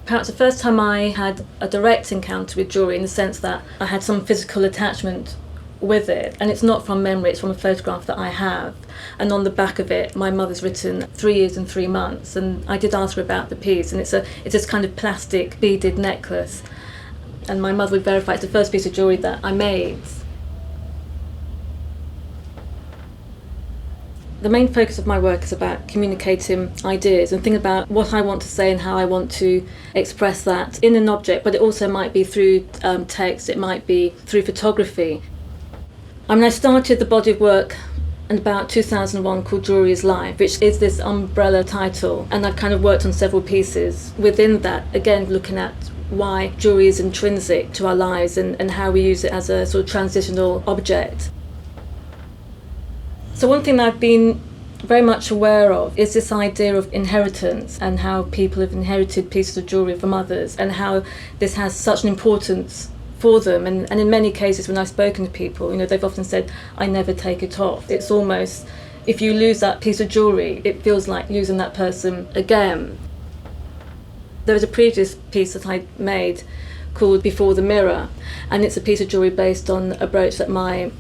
Perhaps the first time I had a direct encounter with jewellery, in the sense that I had some physical attachment with it, and it's not from memory, it's from a photograph that I have, and on the back of it my mother's written 3 years and 3 months, and I did ask her about the piece, and it's this kind of plastic beaded necklace, and my mother would verify it's the first piece of jewellery that I made. The main focus of my work is about communicating ideas and thinking about what I want to say and how I want to express that in an object, but it also might be through text, it might be through photography. I started the body of work in about 2001 called Jewellery is Life, which is this umbrella title, and I've kind of worked on several pieces within that, again looking at why jewellery is intrinsic to our lives and how we use it as a sort of transitional object. So one thing that I've been very much aware of is this idea of inheritance, and how people have inherited pieces of jewellery from others, and how this has such an importance for them. And in many cases when I've spoken to people, they've often said, I never take it off. It's almost, if you lose that piece of jewellery, it feels like losing that person again. There was a previous piece that I made called Before the Mirror, and it's a piece of jewellery based on a brooch that my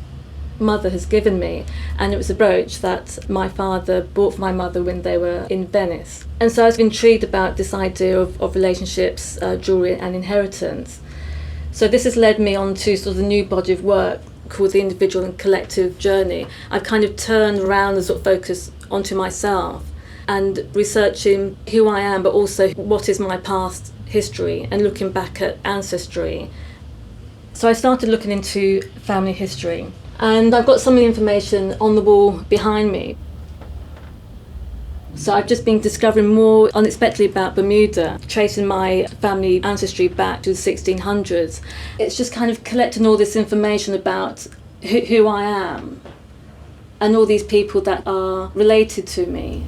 mother has given me, and it was a brooch that my father bought for my mother when they were in Venice. And so I was intrigued about this idea of relationships, jewellery and inheritance. So this has led me on to sort of the new body of work called the individual and collective journey. I've kind of turned around the sort of focus onto myself and researching who I am, but also what is my past history, and looking back at ancestry. So I started looking into family history, and I've got some of the information on the wall behind me. So I've just been discovering more unexpectedly about Bermuda, tracing my family ancestry back to the 1600s. It's just kind of collecting all this information about who I am and all these people that are related to me.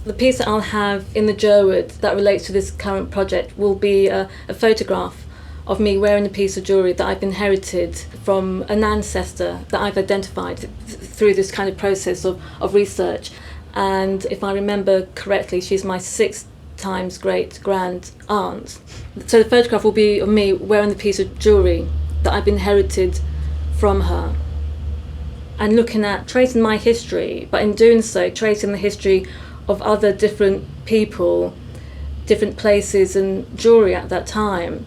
The piece that I'll have in the Jerwood that relates to this current project will be a photograph of me wearing a piece of jewellery that I've inherited from an ancestor that I've identified through this kind of process of research. And if I remember correctly, she's my 6 times great grand aunt. So the photograph will be of me wearing the piece of jewellery that I've inherited from her, and looking at tracing my history, but in doing so tracing the history of other different people, different places and jewellery at that time.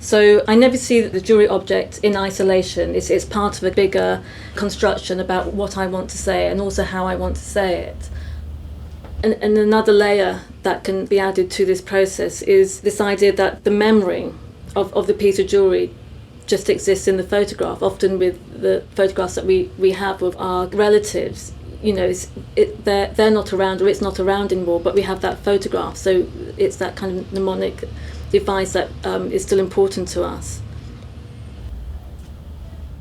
So I never see the jewellery object in isolation. It's part of a bigger construction about what I want to say and also how I want to say it. And another layer that can be added to this process is this idea that the memory of the piece of jewellery just exists in the photograph. Often with the photographs that we have of our relatives, they're not around, or it's not around anymore, but we have that photograph. So it's that kind of mnemonic device that is still important to us.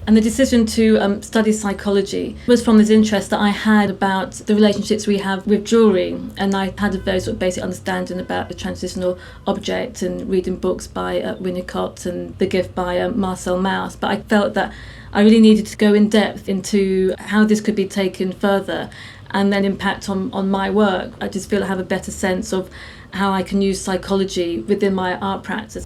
And the decision to study psychology was from this interest that I had about the relationships we have with jewellery, and I had a very sort of basic understanding about the transitional object and reading books by Winnicott and The Gift by Marcel Mauss, but I felt that I really needed to go in depth into how this could be taken further and then impact on my work. I just feel I have a better sense of how I can use psychology within my art practice.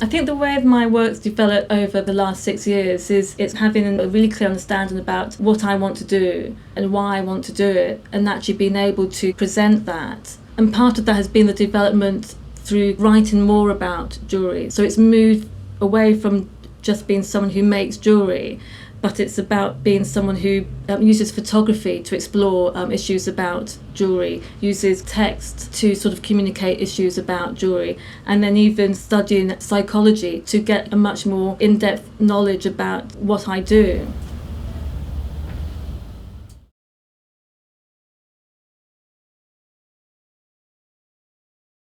I think the way my work's developed over the last 6 years is it's having a really clear understanding about what I want to do and why I want to do it, and actually being able to present that. And part of that has been the development through writing more about jewellery. So it's moved away from just being someone who makes jewellery, but it's about being someone who uses photography to explore issues about jewellery, uses text to sort of communicate issues about jewellery, and then even studying psychology to get a much more in-depth knowledge about what I do.